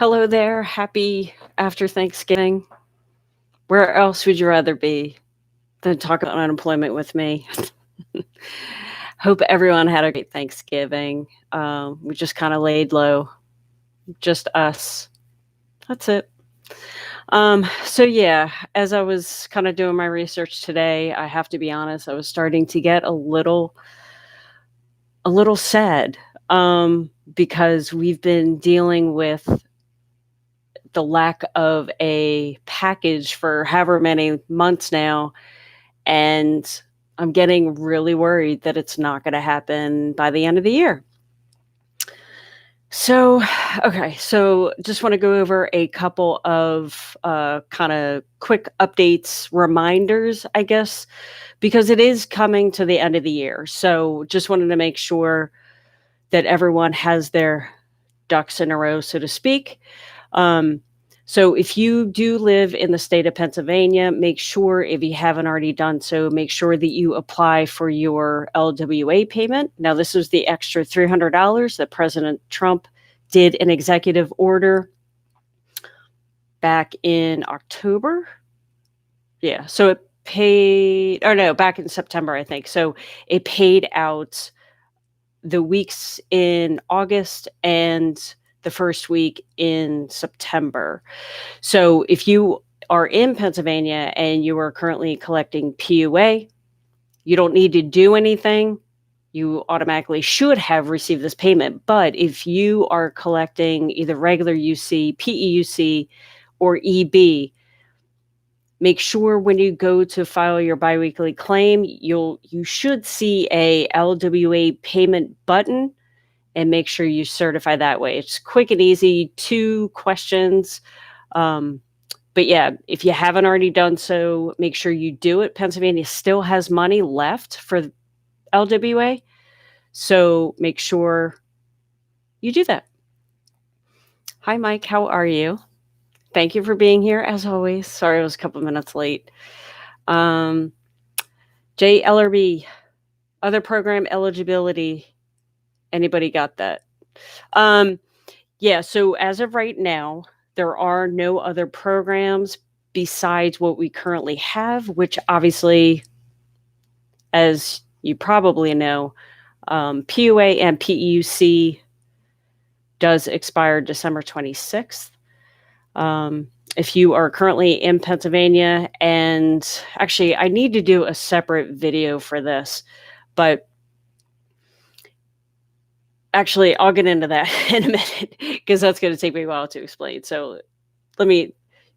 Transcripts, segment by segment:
Hello there. Happy after Thanksgiving. Where else would you rather be than talk about unemployment with me? Hope everyone had a great Thanksgiving. We just kind of laid low, just us. That's it. So yeah, as I was kind of doing my research today, I have to be honest, I was starting to get a little sad because we've been dealing with the lack of a package for however many months now. And I'm getting really worried that it's not going to happen by the end of the year. So, okay, so just want to go over a couple of kind of quick updates, reminders, I guess, because it is coming to the end of the year. So, just wanted to make sure that everyone has their ducks in a row, so to speak. So if you do live in the state of Pennsylvania, make sure, if you haven't already done so, make sure that you apply for your LWA payment. Now, this is the extra $300 that President Trump did an executive order back in October. Yeah, so it paid, or no, back in September, I think. So it paid out the weeks in August and the first week in September. So if you are in Pennsylvania and you are currently collecting PUA, you don't need to do anything. You automatically should have received this payment. But if you are collecting either regular UC, PEUC, or EB, make sure when you go to file your biweekly claim, you should see a LWA payment button, and make sure you certify that way. It's quick and easy, 2 questions. But yeah, if you haven't already done so, make sure you do it. Pennsylvania still has money left for LWA, so make sure you do that. Hi, Mike. How are you? Thank you for being here, as always. Sorry I was a couple minutes late. JLRB, other program eligibility. Anybody got that? Yeah, so as of right now, there are no other programs besides what we currently have, which obviously, as you probably know, PUA and PEUC does expire December 26th. If you are currently in Pennsylvania, and actually, I need to do a separate video for this, but actually, I'll get into that in a minute because that's going to take me a while to explain. So let me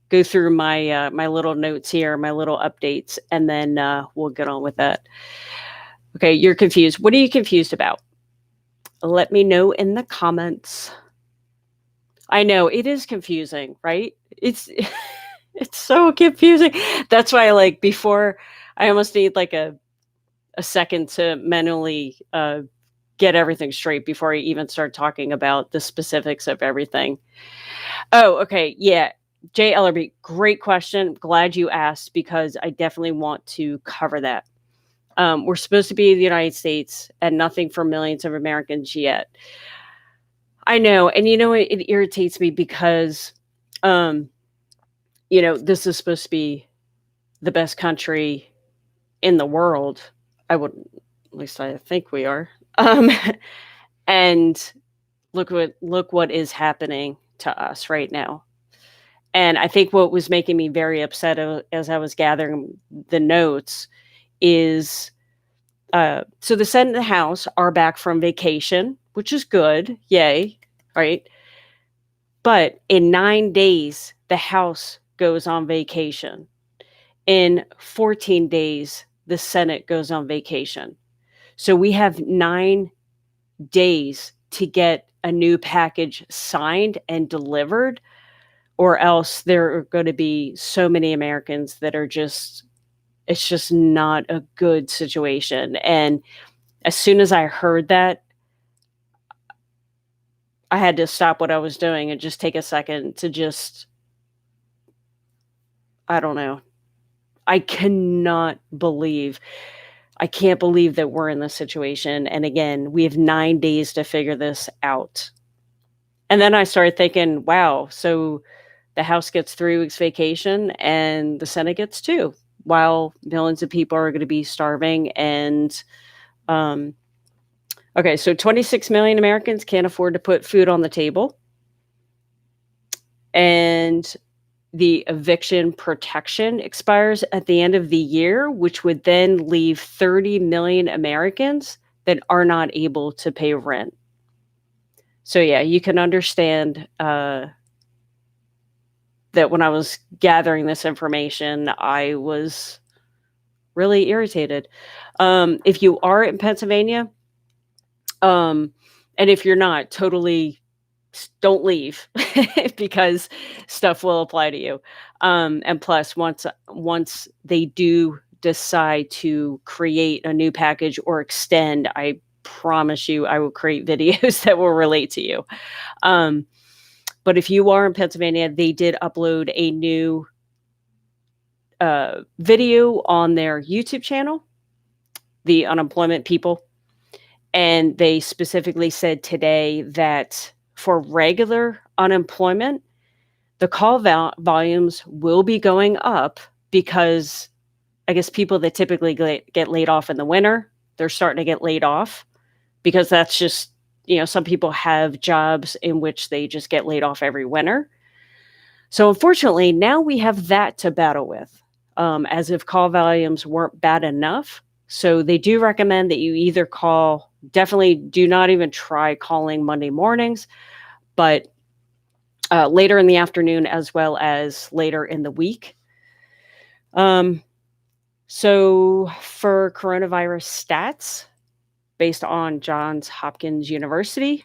go through my my little notes here, my little updates, and then we'll get on with that. Okay, you're confused. What are you confused about? Let me know in the comments. I know it is confusing, right? It's it's so confusing. That's why, like, before, I almost need like a second to manually get everything straight before I even start talking about the specifics of everything. Oh, okay. Yeah. Jay Ellerby, great question. Glad you asked because I definitely want to cover that. We're supposed to be in the United States and nothing for millions of Americans yet. I know. And you know, it irritates me because, this is supposed to be the best country in the world. At least I think we are. And look what is happening to us right now. And I think what was making me very upset as I was gathering the notes is so the Senate and the House are back from vacation, which is good. Yay. Right. But in 9 days, the House goes on vacation. In 14 days, the Senate goes on vacation. So we have 9 days to get a new package signed and delivered, or else there are going to be so many Americans that are it's just not a good situation. And as soon as I heard that, I had to stop what I was doing and just take a second to I don't know. I can't believe that we're in this situation. And again, we have 9 days to figure this out. And then I started thinking, wow, so the House gets 3 weeks vacation and the Senate gets 2, while millions of people are gonna be starving and, um okay, so 26 million Americans can't afford to put food on the table, and the eviction protection expires at the end of the year, which would then leave 30 million Americans that are not able to pay rent. So, yeah, you can understand, that when I was gathering this information, I was really irritated. If you are in Pennsylvania, um, and if you're not, totally don't leave because stuff will apply to you. And plus, once they do decide to create a new package or extend, I promise you, I will create videos that will relate to you. Um, but if you are in Pennsylvania, they did upload a new video on their YouTube channel, the unemployment people. And they specifically said today that for regular unemployment, the call volumes will be going up because I guess people that typically get laid off in the winter, they're starting to get laid off because that's just, some people have jobs in which they just get laid off every winter. So unfortunately, now we have that to battle with, as if call volumes weren't bad enough. So they do recommend that you either definitely do not even try calling Monday mornings, but later in the afternoon as well as later in the week. So for coronavirus stats, based on Johns Hopkins University,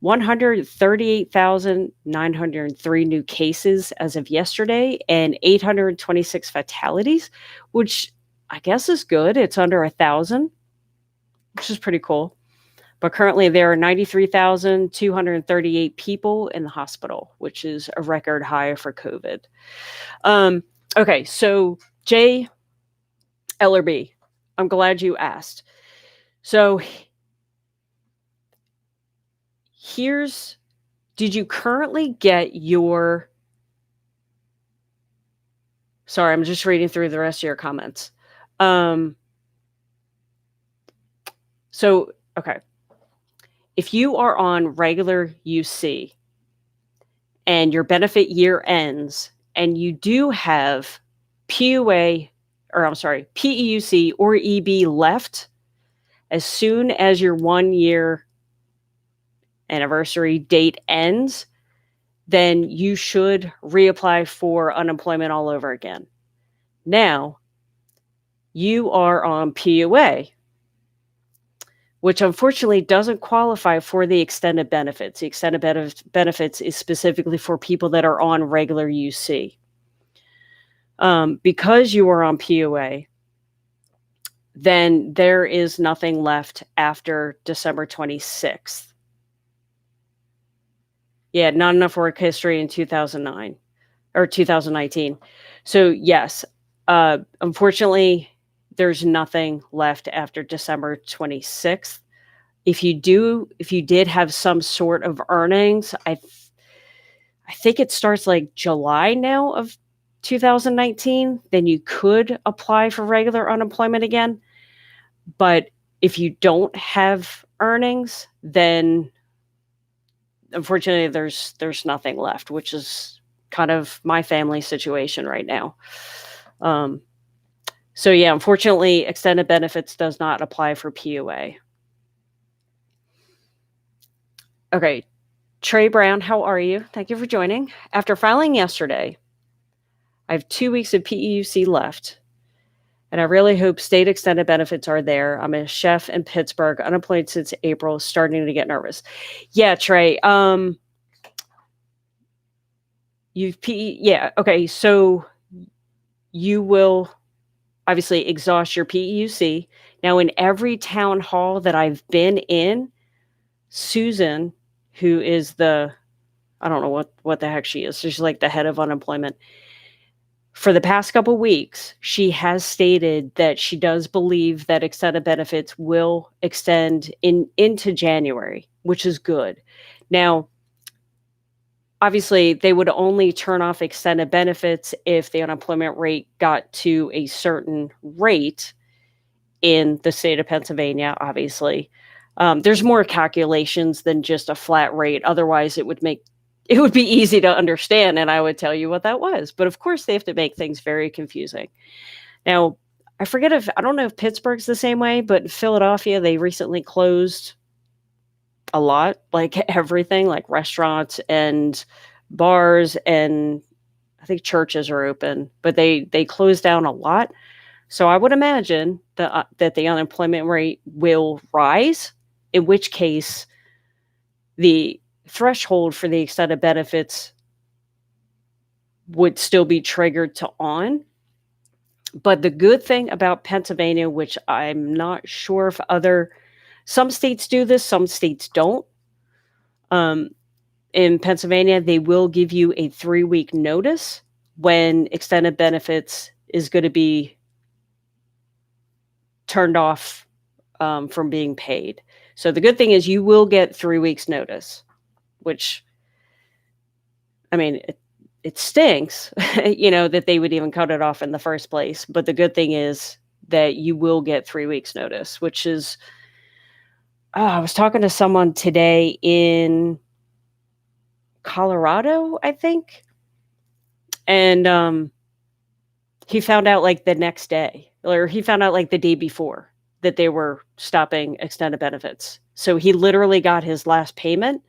138,903 new cases as of yesterday and 826 fatalities, which I guess is good. It's under 1,000, which is pretty cool. But currently there are 93,238 people in the hospital, which is a record high for COVID. Okay, so J, L or B? I'm glad you asked. So did you currently get your, sorry, I'm just reading through the rest of your comments. Okay. If you are on regular UC and your benefit year ends and you do have PUA, or I'm sorry, PEUC or EB left, as soon as your 1 year anniversary date ends, then you should reapply for unemployment all over again. Now, you are on PUA, which unfortunately doesn't qualify for the extended benefits. The extended benefits is specifically for people that are on regular UC. Because you are on PUA, then there is nothing left after December 26th. Yeah, not enough work history in 2009 or 2019. So yes, unfortunately, there's nothing left after December 26th. If you did have some sort of earnings, I think it starts like July now of 2019, then you could apply for regular unemployment again. But if you don't have earnings, then unfortunately there's nothing left, which is kind of my family situation right now. So yeah, unfortunately, extended benefits does not apply for PUA. Okay, Trey Brown, how are you? Thank you for joining. After filing yesterday, I have 2 weeks of PEUC left, and I really hope state extended benefits are there. I'm a chef in Pittsburgh, unemployed since April, starting to get nervous. Yeah, Trey. Yeah, okay, so you will obviously exhaust your PEUC. Now, in every town hall that I've been in, Susan, who is I don't know what the heck she is. She's like the head of unemployment. For the past couple weeks, she has stated that she does believe that extended benefits will extend into January, which is good. Now, obviously, they would only turn off extended benefits if the unemployment rate got to a certain rate in the state of Pennsylvania, obviously. There's more calculations than just a flat rate. Otherwise, it would be easy to understand, and I would tell you what that was. But of course, they have to make things very confusing. Now, I don't know if Pittsburgh's the same way, but in Philadelphia, they recently closed a lot, like everything, like restaurants and bars, and I think churches are open, but they closed down a lot. So I would imagine that the unemployment rate will rise, in which case the threshold for the extended benefits would still be triggered to on. But the good thing about Pennsylvania, which I'm not sure if some states do this, some states don't. In Pennsylvania, they will give you a 3-week notice when extended benefits is going to be turned off from being paid. So the good thing is you will get 3 weeks notice, which, I mean, it stinks, that they would even cut it off in the first place. But the good thing is that you will get 3 weeks notice, which is, I was talking to someone today in Colorado, I think. And he found out like the next day, or he found out like the day before that they were stopping extended benefits. So he literally got his last payment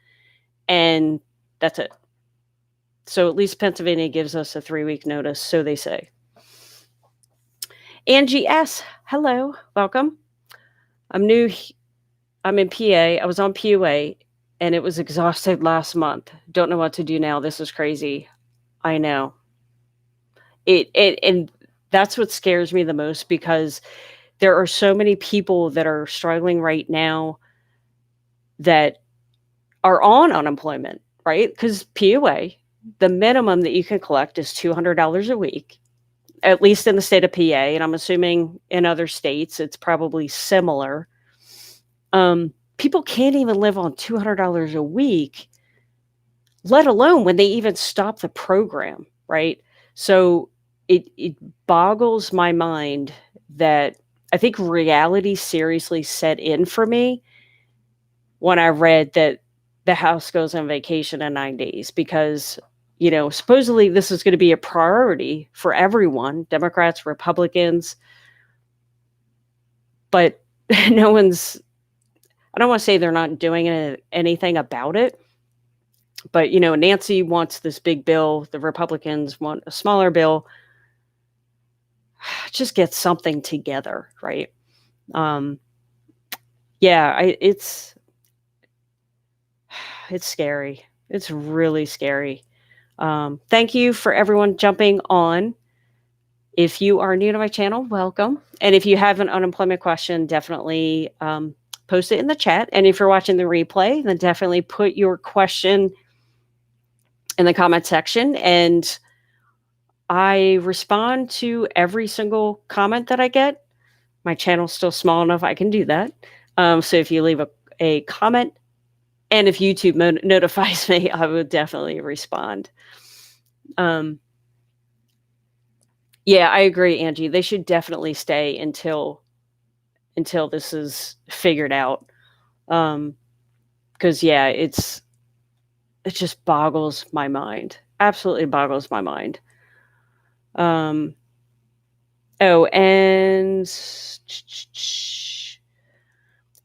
and that's it. So at least Pennsylvania gives us a 3-week notice, so they say. Angie S., hello, welcome. I'm new. I'm in PA. I was on PUA and it was exhausted last month. Don't know what to do now. This is crazy. I know. And that's what scares me the most, because there are so many people that are struggling right now that are on unemployment, right? Because PUA, the minimum that you can collect is $200 a week, at least in the state of PA. And I'm assuming in other states, it's probably similar. People can't even live on $200 a week, let alone when they even stop the program, right? So it boggles my mind that I think reality seriously set in for me when I read that the House goes on vacation in 9 days, because, supposedly this is going to be a priority for everyone, Democrats, Republicans, but no one's, I don't want to say they're not doing anything about it, but, Nancy wants this big bill. The Republicans want a smaller bill. Just get something together, right? It's scary. It's really scary. Thank you for everyone jumping on. If you are new to my channel, welcome. And if you have an unemployment question, definitely post it in the chat. And if you're watching the replay, then definitely put your question in the comment section. And I respond to every single comment that I get. My channel's still small enough I can do that. So if you leave a comment, and if YouTube notifies me, I would definitely respond. Yeah, I agree, Angie. They should definitely stay until this is figured out. Because it just boggles my mind. Absolutely boggles my mind. And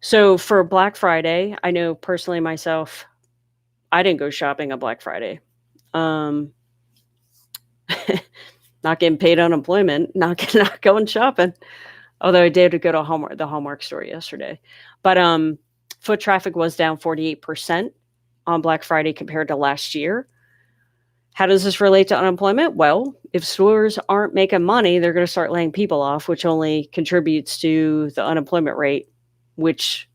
so for Black Friday, I know personally myself, I didn't go shopping on Black Friday. Not getting paid unemployment, not going shopping. Although I did go to the Hallmark store yesterday. But foot traffic was down 48% on Black Friday compared to last year. How does this relate to unemployment? Well, if stores aren't making money, they're going to start laying people off, which only contributes to the unemployment rate, which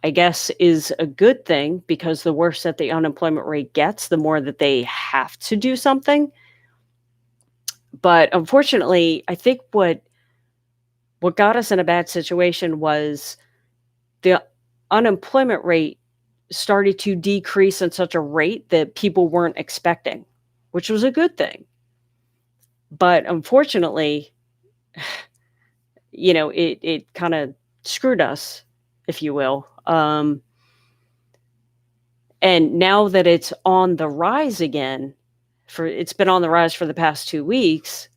I guess is a good thing, because the worse that the unemployment rate gets, the more that they have to do something. But unfortunately, I think what got us in a bad situation was the unemployment rate started to decrease at such a rate that people weren't expecting, which was a good thing. But unfortunately, it kind of screwed us, if you will. And now that it's on the rise again, it's been on the rise for the past 2 weeks,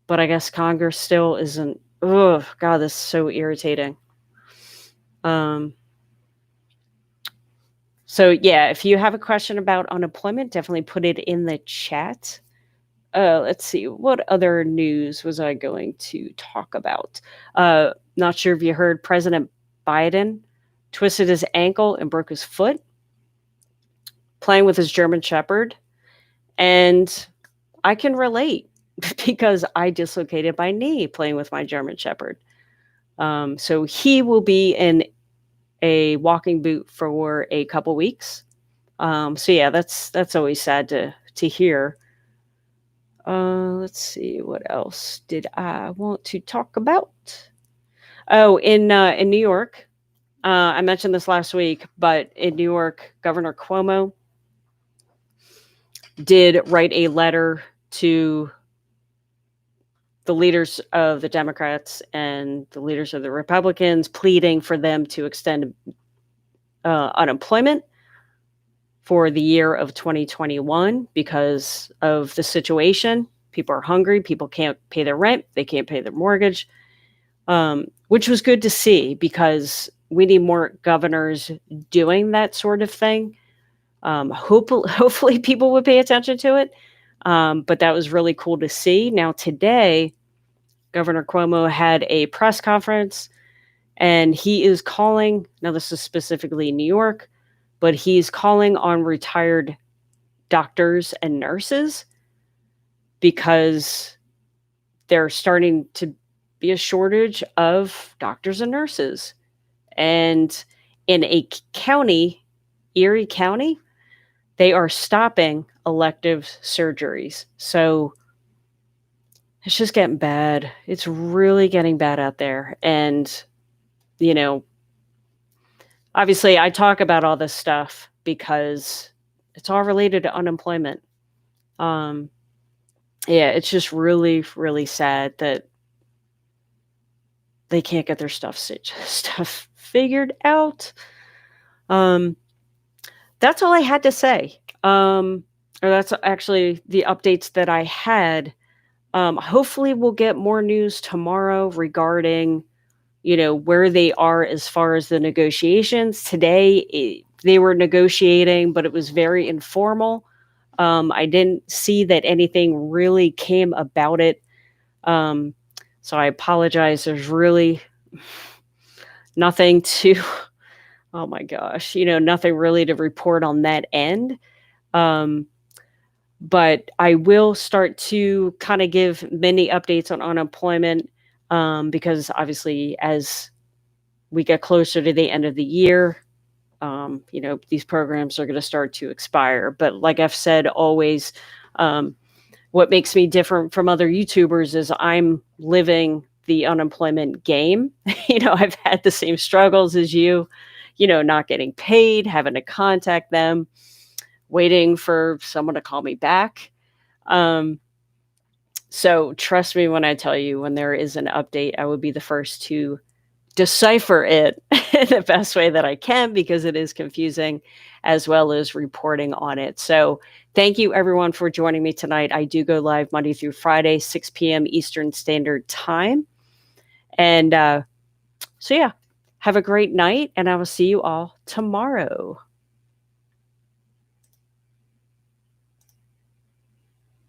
but I guess Congress still isn't. Oh God, this is so irritating. So yeah, if you have a question about unemployment, definitely put it in the chat. Let's see, what other news was I going to talk about? Not sure if you heard President Biden twisted his ankle and broke his foot playing with his German Shepherd. And I can relate because I dislocated my knee playing with my German Shepherd. So he will be in a walking boot for a couple weeks. So yeah, that's always sad to hear. Let's see, what else did I want to talk about? Oh, in New York, I mentioned this last week, but in New York, Governor Cuomo did write a letter to the leaders of the Democrats and the leaders of the Republicans, pleading for them to extend unemployment for the year of 2021 because of the situation. People are hungry. People can't pay their rent. They can't pay their mortgage, which was good to see because we need more governors doing that sort of thing. Hopefully people would pay attention to it. But that was really cool to see. Now today, Governor Cuomo had a press conference and he is calling, now this is specifically New York, but he's calling on retired doctors and nurses because there's starting to be a shortage of doctors and nurses. And in a county, Erie County, they are stopping elective surgeries. So it's just getting bad. It's really getting bad out there. And, obviously I talk about all this stuff because it's all related to unemployment. Yeah, it's just really, really sad that they can't get their stuff figured out. That's all I had to say. Or that's actually the updates that I had. Hopefully we'll get more news tomorrow regarding, where they are as far as the negotiations. Today, they were negotiating, but it was very informal. I didn't see that anything really came about it. So I apologize. There's really nothing to, oh my gosh, nothing really to report on that end. But I will start to kind of give many updates on unemployment because obviously as we get closer to the end of the year, these programs are going to start to expire. But like I've said, always, what makes me different from other YouTubers is I'm living the unemployment game. I've had the same struggles as you, not getting paid, having to contact them, waiting for someone to call me back. So trust me when I tell you, when there is an update, I would be the first to decipher it in the best way that I can because it is confusing, as well as reporting on it. So thank you everyone for joining me tonight. I do go live Monday through Friday, 6 p.m. Eastern Standard Time. And so yeah, have a great night and I will see you all tomorrow.